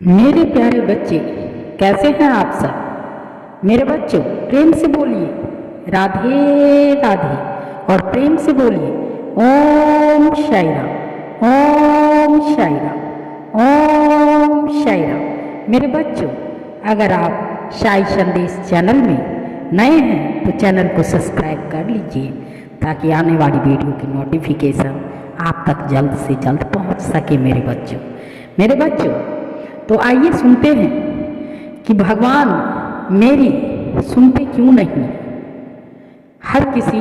मेरे प्यारे बच्चे, कैसे हैं आप सब। मेरे बच्चों, प्रेम से बोलिए राधे राधे और प्रेम से बोलिए ओम साई राम, ओम साई राम, ओम साई राम। मेरे बच्चों, अगर आप साई संदेश चैनल में नए हैं तो चैनल को सब्सक्राइब कर लीजिए ताकि आने वाली वीडियो की नोटिफिकेशन आप तक जल्द से जल्द पहुंच सके। मेरे बच्चों, तो आइए सुनते हैं कि भगवान मेरी सुनते क्यों नहीं। हर किसी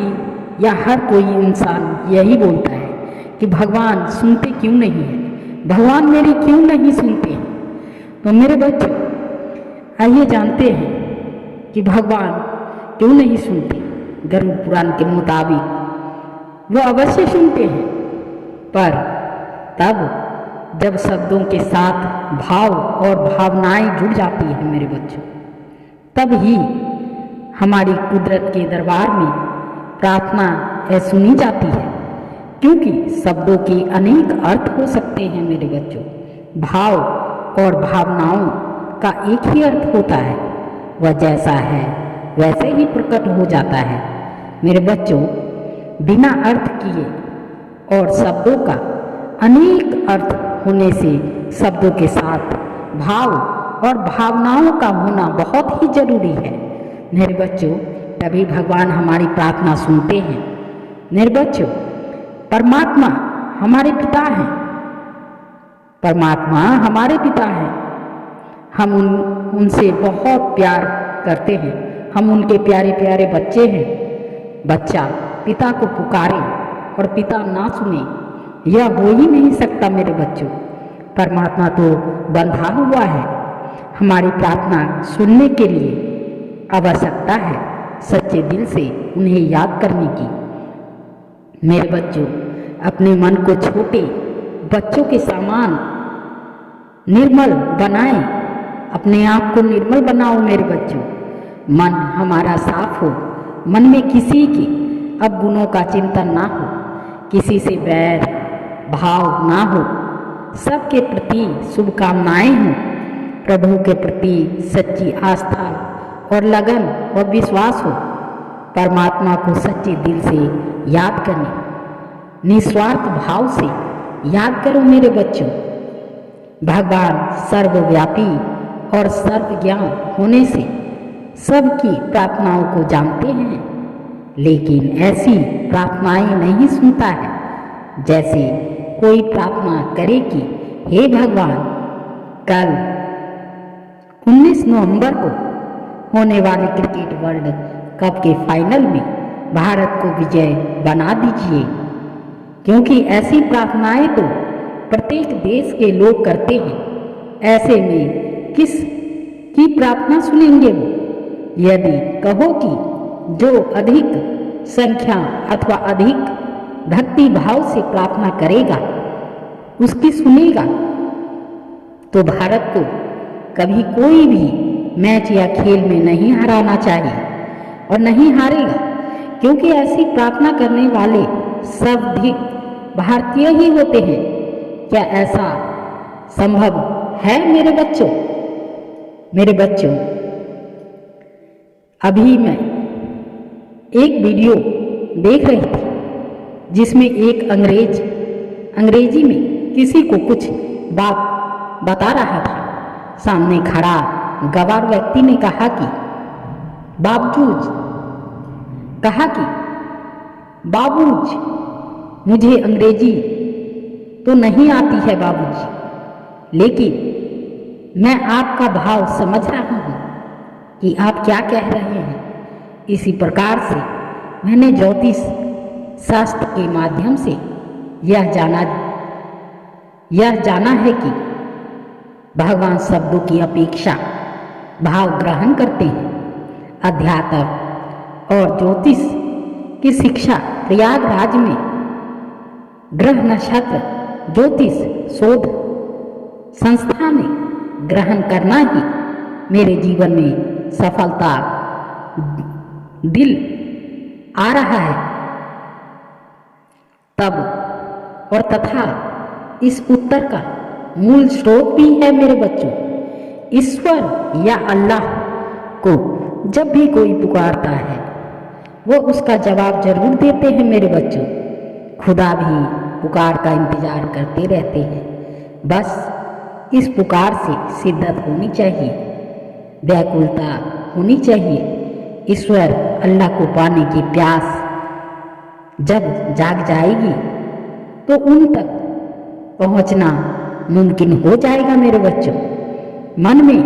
या हर कोई इंसान यही बोलता है कि भगवान सुनते क्यों नहीं है, भगवान मेरी क्यों नहीं सुनते हैं। तो मेरे बच्चों, आइए जानते हैं कि भगवान क्यों नहीं सुनते। गरुड़ पुराण के मुताबिक वो अवश्य सुनते हैं, पर तब जब शब्दों के साथ भाव और भावनाएं जुड़ जाती हैं मेरे बच्चों, तब ही हमारी कुदरत के दरबार में प्रार्थना सुनी जाती है। क्योंकि शब्दों के अनेक अर्थ हो सकते हैं मेरे बच्चों। भाव और भावनाओं का एक ही अर्थ होता है, वह जैसा है वैसे ही प्रकट हो जाता है। मेरे बच्चों, बिना अर्थ किए और शब्दों का अनेक अर्थ होने से शब्दों के साथ भाव और भावनाओं का होना बहुत ही जरूरी है मेरे बच्चों। तभी भगवान हमारी प्रार्थना सुनते हैं। मेरे बच्चों, परमात्मा हमारे पिता हैं, परमात्मा हमारे पिता हैं। हम उनसे बहुत प्यार करते हैं, हम उनके प्यारे प्यारे बच्चे हैं। बच्चा पिता को पुकारे और पिता ना सुने, यह हो ही नहीं सकता मेरे बच्चों। परमात्मा तो बंधा हुआ है। हमारी प्रार्थना सुनने के लिए आवश्यकता है सच्चे दिल से उन्हें याद करने की। मेरे बच्चों, अपने मन को छोटे बच्चों के समान निर्मल बनाएं, अपने आप को निर्मल बनाओ मेरे बच्चों। मन हमारा साफ हो, मन में किसी की अवगुणों का चिंतन ना हो, किसी से बैर भाव ना हो, सबके प्रति शुभकामनाएं हों, प्रभु के प्रति सच्ची आस्था और लगन और विश्वास हो। परमात्मा को सच्चे दिल से याद करें, निस्वार्थ भाव से याद करो मेरे बच्चों। भगवान सर्वव्यापी और सर्वज्ञान होने से सबकी प्रार्थनाओं को जानते हैं, लेकिन ऐसी प्रार्थनाएं नहीं सुनता है जैसे कोई प्रार्थना करे कि हे भगवान, कल 19 नवंबर को होने वाले क्रिकेट वर्ल्ड कप के फाइनल में भारत को विजय बना दीजिए। क्योंकि ऐसी प्रार्थनाएं तो प्रत्येक देश के लोग करते हैं। ऐसे में किस की प्रार्थना सुनेंगे वो? यदि कहो कि जो अधिक संख्या अथवा अधिक भक्ति भाव से प्रार्थना करेगा उसकी सुनेगा, तो भारत को कभी कोई भी मैच या खेल में नहीं हराना चाहिए और नहीं हारेगा। क्योंकि ऐसी प्रार्थना करने वाले सब भारतीय ही होते हैं। क्या ऐसा संभव है मेरे बच्चों? मेरे बच्चों, अभी मैं एक वीडियो देख रही थी जिसमें एक अंग्रेजी में किसी को कुछ बात बता रहा था। सामने खड़ा गवार व्यक्ति ने कहा कि बाबूजी, मुझे अंग्रेजी तो नहीं आती है बाबूजी, लेकिन मैं आपका भाव समझ रहा हूँ कि आप क्या कह रहे हैं। इसी प्रकार से मैंने ज्योतिष शास्त्र के माध्यम से यह जाना है कि भगवान शब्दों की अपेक्षा भाव ग्रहण करते हैं। अध्यात्म और ज्योतिष की शिक्षा प्रयागराज में ग्रह नक्षत्र ज्योतिष शोध संस्था में ग्रहण करना ही मेरे जीवन में सफलता दिल आ रहा है। तब और तथा इस उत्तर का मूल स्रोत भी है मेरे बच्चों ईश्वर या अल्लाह को जब भी कोई पुकारता है वो उसका जवाब जरूर देते हैं मेरे बच्चों। खुदा भी पुकार का इंतजार करते रहते हैं, बस इस पुकार से शिद्दत होनी चाहिए, व्याकुलता होनी चाहिए। ईश्वर अल्लाह को पाने की प्यास जब जाग जाएगी तो उन तक पहुंचना मुमकिन हो जाएगा मेरे बच्चों। मन में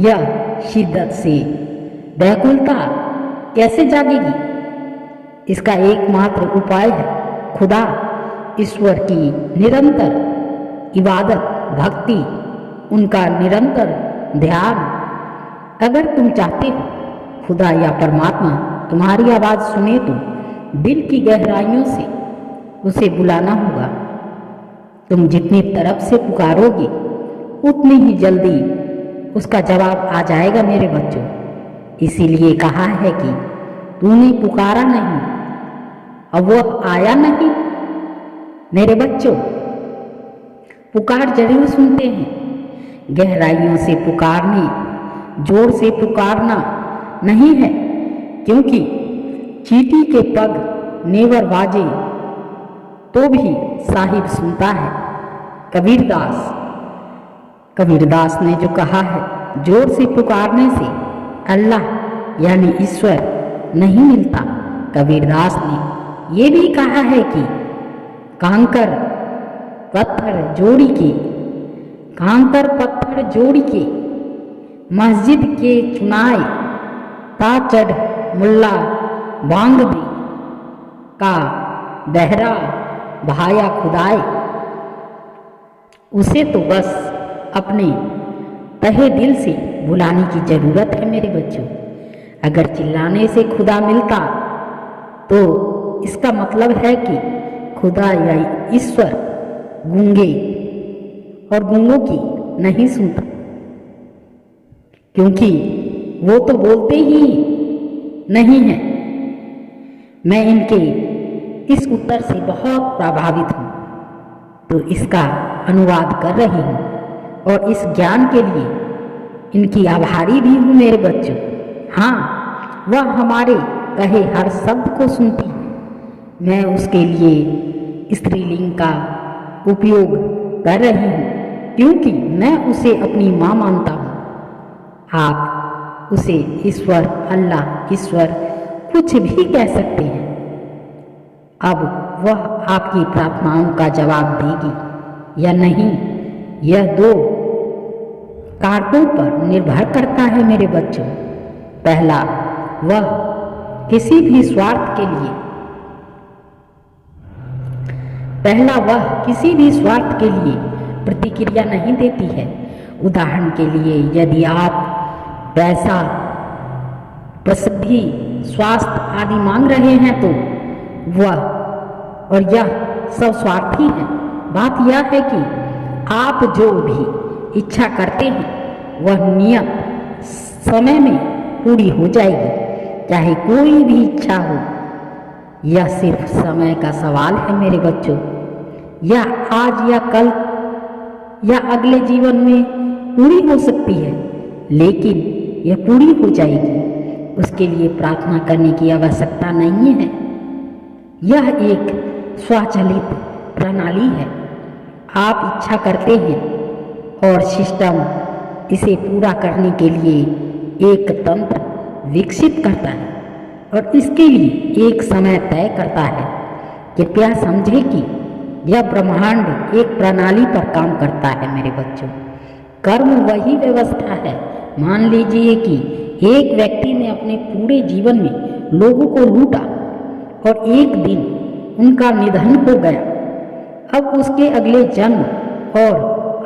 यह शिद्दत से व्याकुलता कैसे जागेगी? इसका एकमात्र उपाय है खुदा ईश्वर की निरंतर इबादत, भक्ति, उनका निरंतर ध्यान। अगर तुम चाहते हो खुदा या परमात्मा तुम्हारी आवाज़ सुने तो दिल की गहराइयों से उसे बुलाना होगा। तुम जितनी तरफ से पुकारोगे उतनी ही जल्दी उसका जवाब आ जाएगा मेरे बच्चों। इसीलिए कहा है कि तूने पुकारा नहीं अब वह आया नहीं। मेरे बच्चों, पुकार जरूर सुनते हैं, गहराइयों से पुकारने, जोर से पुकारना नहीं है, क्योंकि चींटी के पग नेवर बाजे तो भी साहिब सुनता है। कबीरदास ने जो कहा है, जोर से पुकारने से अल्लाह यानी ईश्वर नहीं मिलता। कबीरदास ने ये भी कहा है कि कांकर पत्थर जोड़ी के मस्जिद के चुनाए ता चढ़ मुल्ला बांग दे का बहरा भाया खुदाए। उसे तो बस अपने तहे दिल से बुलाने की जरूरत है मेरे बच्चों। अगर चिल्लाने से खुदा मिलता तो इसका मतलब है कि खुदा या ईश्वर गूंगे और गूंगों की नहीं सुनता, क्योंकि वो तो बोलते ही नहीं हैं। मैं इनके इस उत्तर से बहुत प्रभावित हूँ, तो इसका अनुवाद कर रही हूँ और इस ज्ञान के लिए इनकी आभारी भी हूँ मेरे बच्चों। हाँ, वह हमारे कहे हर शब्द को सुनती है। मैं उसके लिए स्त्रीलिंग का उपयोग कर रही हूँ क्योंकि मैं उसे अपनी माँ मानता हूँ। आप उसे ईश्वर, अल्लाह, ईश्वर कुछ भी कह सकते हैं। अब वह आपकी प्रार्थनाओं का जवाब देगी या नहीं, यह दो कारकों पर निर्भर करता है मेरे बच्चों। पहला, वह किसी भी स्वार्थ के लिए प्रतिक्रिया नहीं देती है। उदाहरण के लिए, यदि आप पैसा, प्रसिद्धि, स्वास्थ्य आदि मांग रहे हैं तो यह सब स्वार्थी है। बात यह है कि आप जो भी इच्छा करते हैं वह नियत समय में पूरी हो जाएगी, चाहे कोई भी इच्छा हो। यह सिर्फ समय का सवाल है मेरे बच्चों। यह आज या कल या अगले जीवन में पूरी हो सकती है, लेकिन यह पूरी हो जाएगी। उसके लिए प्रार्थना करने की आवश्यकता नहीं है। यह एक स्वचालित प्रणाली है। आप इच्छा करते हैं और सिस्टम इसे पूरा करने के लिए एक तंत्र विकसित करता है और इसके लिए एक समय तय करता है। कृपया समझें कि यह ब्रह्मांड एक प्रणाली पर काम करता है मेरे बच्चों। कर्म वही व्यवस्था है। मान लीजिए कि एक व्यक्ति ने अपने पूरे जीवन में लोगों को लूटा और एक दिन उनका निधन हो गया। अब उसके अगले जन्म और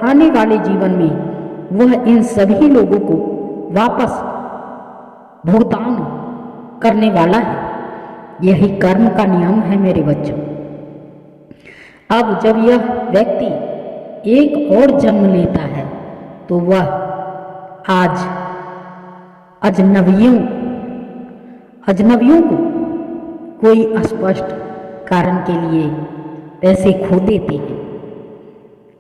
आने वाले जीवन में वह इन सभी लोगों को वापस भुगतान करने वाला है। यही कर्म का नियम है मेरे बच्चों। अब जब यह व्यक्ति एक और जन्म लेता है तो वह आज अजनबियों को कोई अस्पष्ट कारण के लिए पैसे खो देते हैं।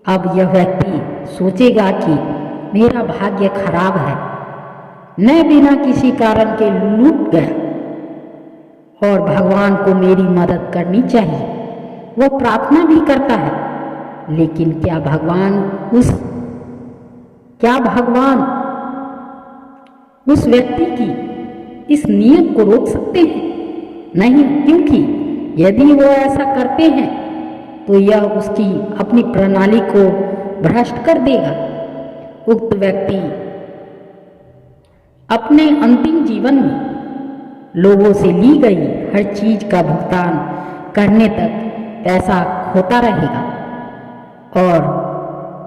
अब यह व्यक्ति सोचेगा कि मेरा भाग्य खराब है, मैं बिना किसी कारण के लूट गया और भगवान को मेरी मदद करनी चाहिए। वह प्रार्थना भी करता है, लेकिन क्या भगवान उस व्यक्ति की इस नियत को रोक सकते हैं? नहीं, क्योंकि यदि वो ऐसा करते हैं तो यह उसकी अपनी प्रणाली को भ्रष्ट कर देगा। उक्त व्यक्ति अपने अंतिम जीवन में लोगों से ली गई हर चीज का भुगतान करने तक पैसा खोता रहेगा और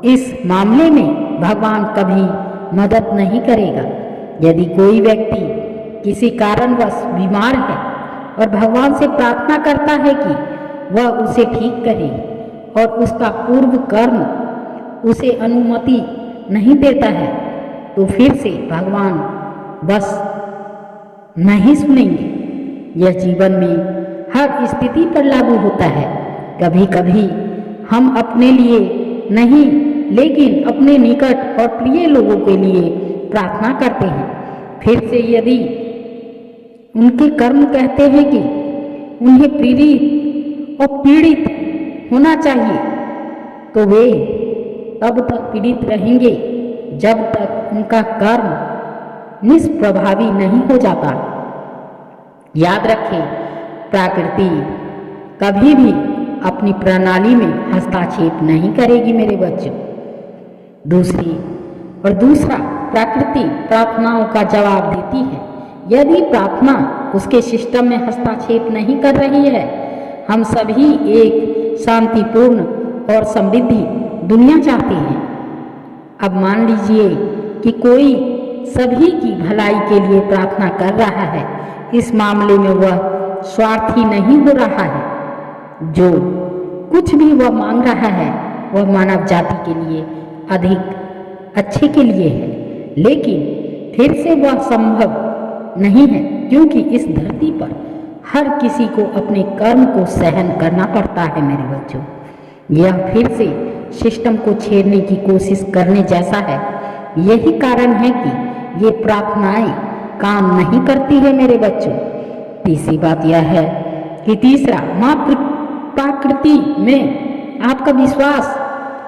इस मामले में भगवान कभी मदद नहीं करेगा। यदि कोई व्यक्ति किसी कारणवश बीमार है और भगवान से प्रार्थना करता है कि वह उसे ठीक करे और उसका पूर्व कर्म उसे अनुमति नहीं देता है, तो फिर से भगवान बस नहीं सुनेंगे। यह जीवन में हर स्थिति पर लागू होता है। कभी कभी हम अपने लिए नहीं, लेकिन अपने निकट और प्रिय लोगों के लिए प्रार्थना करते हैं। फिर से यदि उनके कर्म कहते हैं कि उन्हें पीड़ित और पीड़ित होना चाहिए, तो वे तब तक पीड़ित रहेंगे जब तक उनका कर्म निष्प्रभावी नहीं हो जाता। याद रखें, प्रकृति कभी भी अपनी प्रणाली में हस्तक्षेप नहीं करेगी मेरे बच्चों। दूसरा, प्रकृति प्रार्थनाओं का जवाब देती है। यदि प्रार्थना उसके सिस्टम में हस्तक्षेप नहीं कर रही है, हम सभी एक शांतिपूर्ण और समृद्धि दुनिया चाहते हैं। अब मान लीजिए कि कोई सभी की भलाई के लिए प्रार्थना कर रहा है। इस मामले में वह स्वार्थी नहीं हो रहा है। जो कुछ भी वह मांग रहा है वह मानव जाति के लिए अधिक अच्छे के लिए है, लेकिन फिर से वह संभव नहीं है, क्योंकि इस धरती पर हर किसी को अपने कर्म को सहन करना पड़ता है मेरे बच्चों। यह फिर से सिस्टम को छेड़ने की कोशिश करने जैसा है। यही कारण है कि ये प्रार्थनाएं काम नहीं करती है मेरे बच्चों। तीसरी बात यह है कि माँ प्रकृति में आपका विश्वास।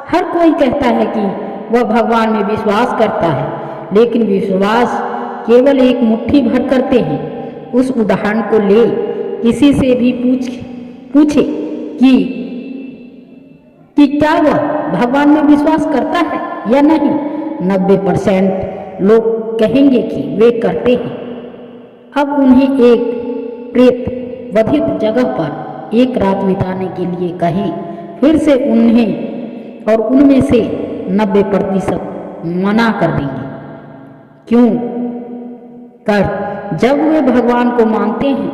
हर कोई कहता है कि वह भगवान में विश्वास करता है, लेकिन विश्वास केवल एक मुट्ठी भर करते हैं। उस उदाहरण को ले, किसी से भी पूछे कि क्या वह भगवान में विश्वास करता है या नहीं, 90% लोग कहेंगे कि वे करते हैं। अब उन्हें एक प्रेत वधित जगह पर एक रात बिताने के लिए कहें, फिर से उनमें से 90% मना कर देंगे। क्यों जब वे भगवान को मानते हैं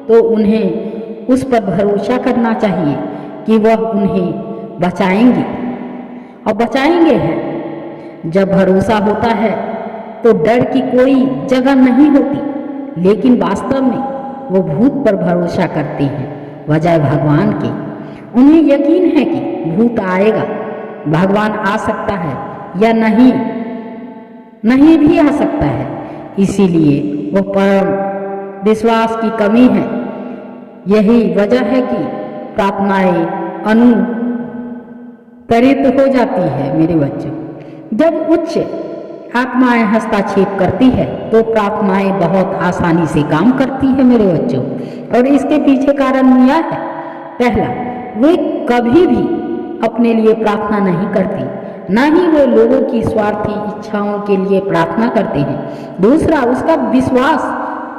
तो उन्हें उस पर भरोसा करना चाहिए कि वह उन्हें बचाएंगे और बचाएंगे हैं। जब भरोसा होता है तो डर की कोई जगह नहीं होती, लेकिन वास्तव में वो भूत पर भरोसा करते हैं बजाय भगवान के। उन्हें यकीन है कि भूत आएगा, भगवान आ सकता है या नहीं भी आ सकता है। इसीलिए वो परम विश्वास की कमी है। यही वजह है कि प्रार्थनाएं अनुत्तरित हो जाती है मेरे बच्चों। जब उच्च आत्माएं हस्तक्षेप करती है तो प्रार्थनाएं बहुत आसानी से काम करती है मेरे बच्चों। और इसके पीछे कारण यह है, पहला, वे कभी भी अपने लिए प्रार्थना नहीं करती, न ही वे लोगों की स्वार्थी इच्छाओं के लिए प्रार्थना करते हैं। दूसरा, उसका विश्वास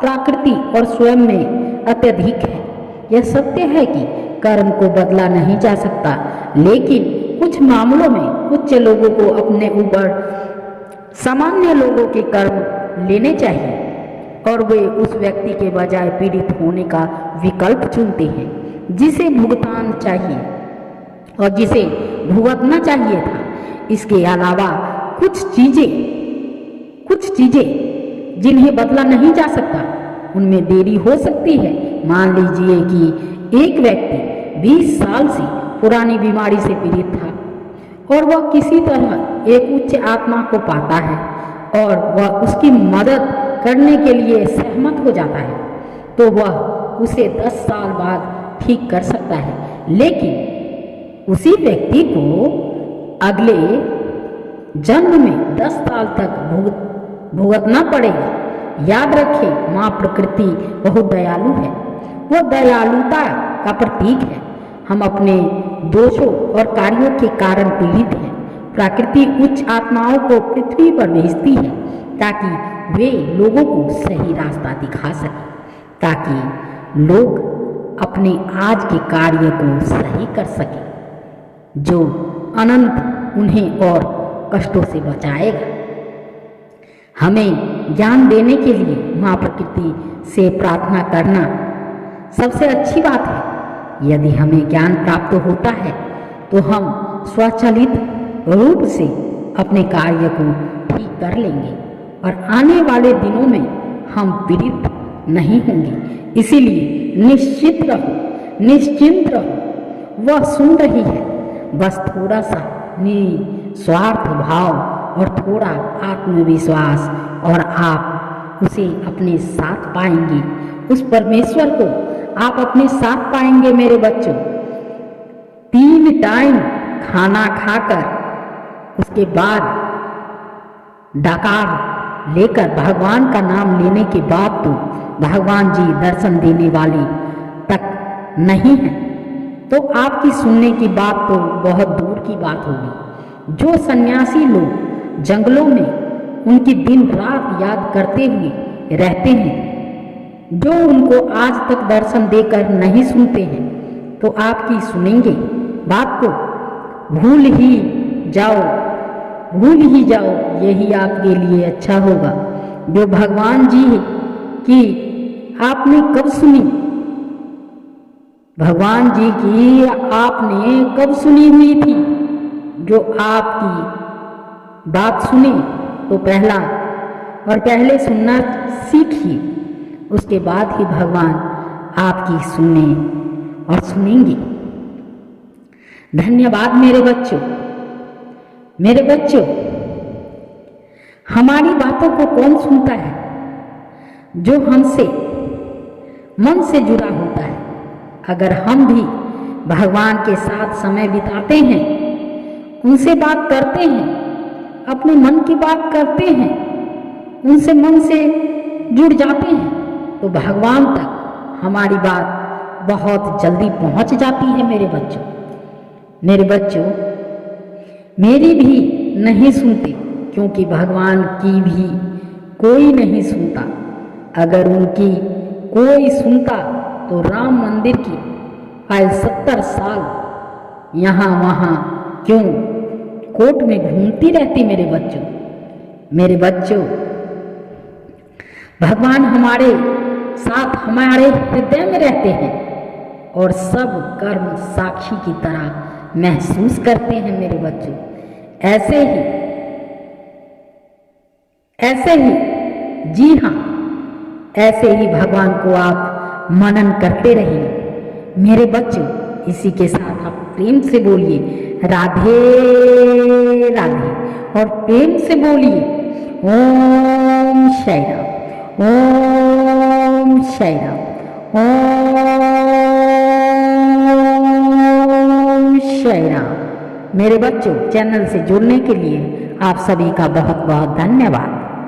प्रकृति और स्वयं में अत्यधिक है। यह सत्य है कि कर्म को बदला नहीं जा सकता, लेकिन कुछ मामलों में उच्च लोगों को अपने ऊपर सामान्य लोगों के कर्म लेने चाहिए और वे उस व्यक्ति के बजाय पीड़ित होने का विकल्प चुनते हैं जिसे भुगतान चाहिए और जिसे भुगतना चाहिए था। इसके अलावा कुछ चीजें जिन्हें बदला नहीं जा सकता, उनमें देरी हो सकती है। मान लीजिए कि एक व्यक्ति 20 साल से पुरानी बीमारी से पीड़ित था और वह किसी तरह एक उच्च आत्मा को पाता है और वह उसकी मदद करने के लिए सहमत हो जाता है, तो वह उसे 10 साल बाद ठीक कर सकता है। लेकिन उसी व्यक्ति को अगले जन्म में 10 साल तक भुगतना पड़ेगा। याद रखें, माँ प्रकृति बहुत दयालु है। वह दयालुता का प्रतीक है। हम अपने दोषों और कार्यों के कारण पीड़ित हैं। प्रकृति उच्च आत्माओं को पृथ्वी पर भेजती है ताकि वे लोगों को सही रास्ता दिखा सकें, ताकि लोग अपने आज के कार्य को सही कर सकें, जो अनंत उन्हें और कष्टों से बचाएगा। हमें ज्ञान देने के लिए माँ प्रकृति से प्रार्थना करना सबसे अच्छी बात है। यदि हमें ज्ञान प्राप्त होता है तो हम स्वचालित रूप से अपने कार्य को ठीक कर लेंगे और आने वाले दिनों में हम पीड़ित नहीं होंगे। इसीलिए निश्चिंत रहो। वह सुन रही है। बस थोड़ा सा निस्वार्थ भाव और थोड़ा आत्मविश्वास और आप उसे अपने साथ पाएंगे। उस परमेश्वर को आप अपने साथ पाएंगे मेरे बच्चों। 3 टाइम खाना खाकर उसके बाद डकार लेकर भगवान का नाम लेने के बाद तो भगवान जी दर्शन देने वाले तक नहीं है, तो आपकी सुनने की बात तो बहुत दूर की बात होगी। जो सन्यासी लोग जंगलों में उनकी दिन रात याद करते हुए रहते हैं, जो उनको आज तक दर्शन देकर नहीं सुनते हैं, तो आपकी सुनेंगे बात को भूल ही जाओ। यही आपके लिए अच्छा होगा। जो भगवान जी की आपने कब सुनी, भगवान जी की आपने कब सुनी हुई थी? जो आपकी बात सुने तो पहले सुनना सीखिए, उसके बाद ही भगवान आपकी सुने और सुनेंगे। धन्यवाद मेरे बच्चों। हमारी बातों को कौन सुनता है? जो हमसे मन से जुड़ा होता है। अगर हम भी भगवान के साथ समय बिताते हैं, उनसे बात करते हैं, अपने मन की बात करते हैं, उनसे मन से जुड़ जाते हैं, तो भगवान तक हमारी बात बहुत जल्दी पहुंच जाती है मेरे बच्चों। मेरी भी नहीं सुनते, क्योंकि भगवान की भी कोई नहीं सुनता। अगर उनकी कोई सुनता तो राम मंदिर की फाइल 70 साल यहाँ वहाँ क्यों कोर्ट में घूमती रहती मेरे बच्चों। भगवान हमारे साथ हमारे हृदय में रहते हैं और सब कर्म साक्षी की तरह महसूस करते हैं मेरे बच्चों। ऐसे ही जी हाँ, ऐसे ही भगवान को आप मनन करते रहिए मेरे बच्चों। इसी के साथ आप प्रेम से बोलिए राधे राधे और प्रेम से बोलिए ओम साई राम, ओम साई राम, ओम साई राम। मेरे बच्चों, चैनल से जुड़ने के लिए आप सभी का बहुत बहुत धन्यवाद।